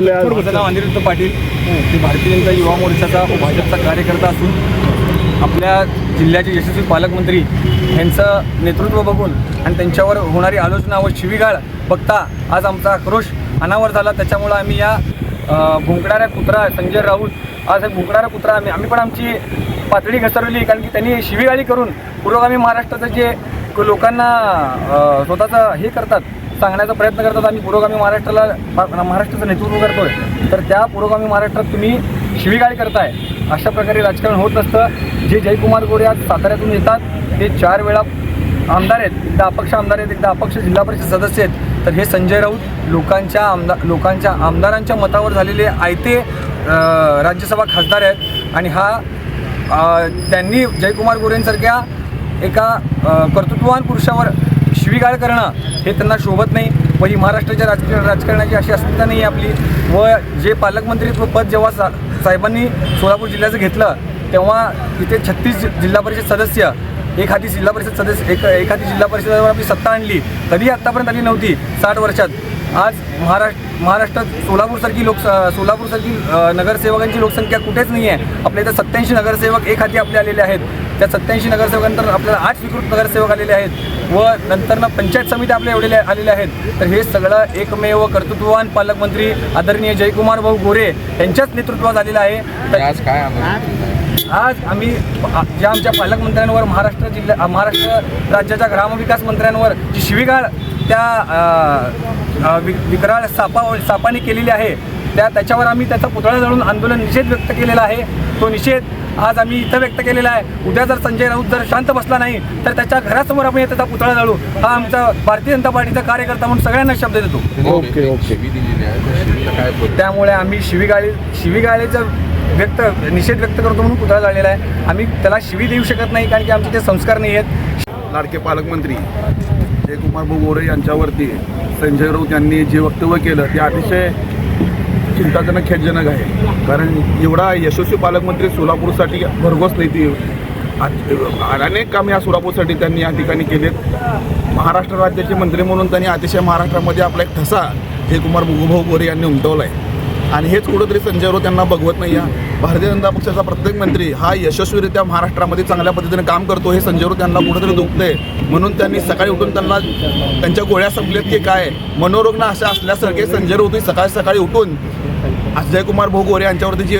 माझं नाव अनिरुद्ध पाटील. मी भारतीय जनता युवा मोर्चाचा व भाजपचा कार्यकर्ता असून आपल्या जिल्ह्याचे यशस्वी पालकमंत्री यांचं नेतृत्व बघून आणि त्यांच्यावर होणारी आलोचना व शिवीगाळ बघता आज आमचा आक्रोश अनावर झाला. त्याच्यामुळं आम्ही या भुंकणाऱ्या कुत्रा संजय राऊत आज भुंकणारा कुत्रा आम्ही पण आमची पातळी घसरवली, कारण की त्यांनी शिवीगाळी करून पुरोगामी महाराष्ट्राचं जे लोकांना स्वतःचं हे करतात सांगण्याचा प्रयत्न करतात. आम्ही पुरोगामी महाराष्ट्राचं नेतृत्व करतोय, तर त्या पुरोगामी महाराष्ट्रात तुम्ही शिवीगाळी करताय. अशा प्रकारे राजकारण होत नसतं. जे जयकुमार गोरे आज साताऱ्यातून येतात ते 4 वेळा आमदार आहेत, एकदा अपक्ष आमदार आहेत, एकदा अपक्ष जिल्हा परिषद सदस्य आहेत. तर हे संजय राऊत लोकांच्या आमदारांच्या मतावर झालेले आयते राज्यसभा खासदार आहेत. आणि त्यांनी जयकुमार गोरेंसारख्या एका कर्तृत्ववान पुरुषावर शिवीगाळ करणं हे त्यांना शोभत नाही. व ही महाराष्ट्राच्या राजकारणाची अशी अस्मिता नाही आहे आपली. व जे पालकमंत्रीत्व पद जेव्हा साहेबांनी सोलापूर जिल्ह्याचं घेतलं तेव्हा तिथे 36 जिल्हा परिषद सदस्य, एखादी जिल्हा परिषदेवर आपली सत्ता आणली, कधी आत्तापर्यंत आली नव्हती 60 वर्षात. आज महाराष्ट्रात सोलापूरसारखी नगरसेवकांची लोकसंख्या कुठेच नाही आहे. आपल्या इथं 87 नगरसेवक एक हाती आपले आलेले आहेत. त्या 87 नगरसेवकांनंतर आपल्याला 8 स्वीकृत नगरसेवक आलेले आहेत व नंतरनं पंचायत समिती आपल्या आलेल्या आहेत. तर हे सगळं एकमेव कर्तृत्ववान पालकमंत्री आदरणीय जयकुमार भाऊ गोरे यांच्याच नेतृत्वात आलेलं आहे. तर आज आम्ही ज्या आमच्या पालकमंत्र्यांवर महाराष्ट्र राज्याच्या ग्रामविकास मंत्र्यांवर जी शिवीगाळ त्या विक्राळ सापाने केलेली आहे त्याच्यावर आम्ही त्याचा पुतळा जाळून आंदोलन निषेध व्यक्त केलेला आहे. तो निषेध आज आम्ही इथं व्यक्त केलेला आहे. उद्या जर संजय राऊत जर शांत बसला नाही तर त्याच्या घरासमोर आपण त्याचा पुतळा जाळू. हा आमचा भारतीय जनता पार्टीचा कार्यकर्ता म्हणून सगळ्यांना शब्द देतो. ओके. त्यामुळे आम्ही शिवीगाळीचं निषेध व्यक्त करतो म्हणून पुतळा जाळलेला आहे. आम्ही त्याला शिवी देऊ शकत नाही, कारण की आमचे ते संस्कार नाही आहेत. लाडके पालकमंत्री जयकुमार भाऊ गोरे यांच्यावरती संजय राऊत यांनी जे वक्तव्य केलं ते अतिशय चिंताजनक, खेदजनक आहे. कारण एवढा यशस्वी पालकमंत्री सोलापूरसाठी भरघोस नीती अनेक काम या सोलापूरसाठी त्यांनी या ठिकाणी केलेत. महाराष्ट्र राज्याचे मंत्री म्हणून त्यांनी अतिशय महाराष्ट्रामध्ये आपला एक ठसा जयकुमार भाऊ गोरे यांनी उमटवला आहे. आणि हेच कुठंतरी संजय राऊत यांना बघवत नाही आहे. भारतीय जनता पक्षाचा प्रत्येक मंत्री हा यशस्वीरित्या महाराष्ट्रामध्ये चांगल्या पद्धतीने काम करतो हे संजय राऊत यांना कुठंतरी दुखतंय. म्हणून त्यांनी सकाळी उठून त्यांच्या गोळ्या संपल्यात की काय मनोरुग्ण अशा असल्यासारखे संजय राऊत सकाळी उठून जयकुमार भाऊ गोरे यांच्यावरती जे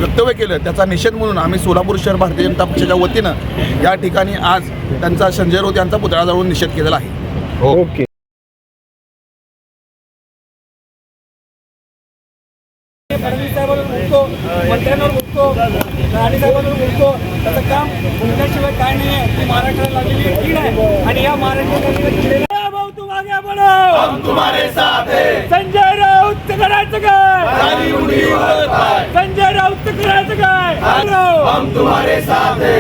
वक्तव्य केलं त्याचा निषेध म्हणून आम्ही सोलापूर शहर भारतीय जनता पक्षाच्या वतीनं या ठिकाणी आज त्यांचा संजय राऊत यांचा पुतळा जाळून निषेध केलेला आहे. ओके. फडणवीस साहेबांवर बोलतो, मंत्र्यांवर बोलतो, राणे साहेबांवर बोलतो. त्याचं काम बोलण्याशिवाय काय नाही आहे. ती महाराष्ट्राला लागलेली कीड आहे आणि या महाराष्ट्राला भाऊ तू मागे बढो, हम तुम्हारे साथ हैं. संजय राऊत करायचं काय? संजय राऊत करायचं काय? हम तुम्हारे साथ हैं.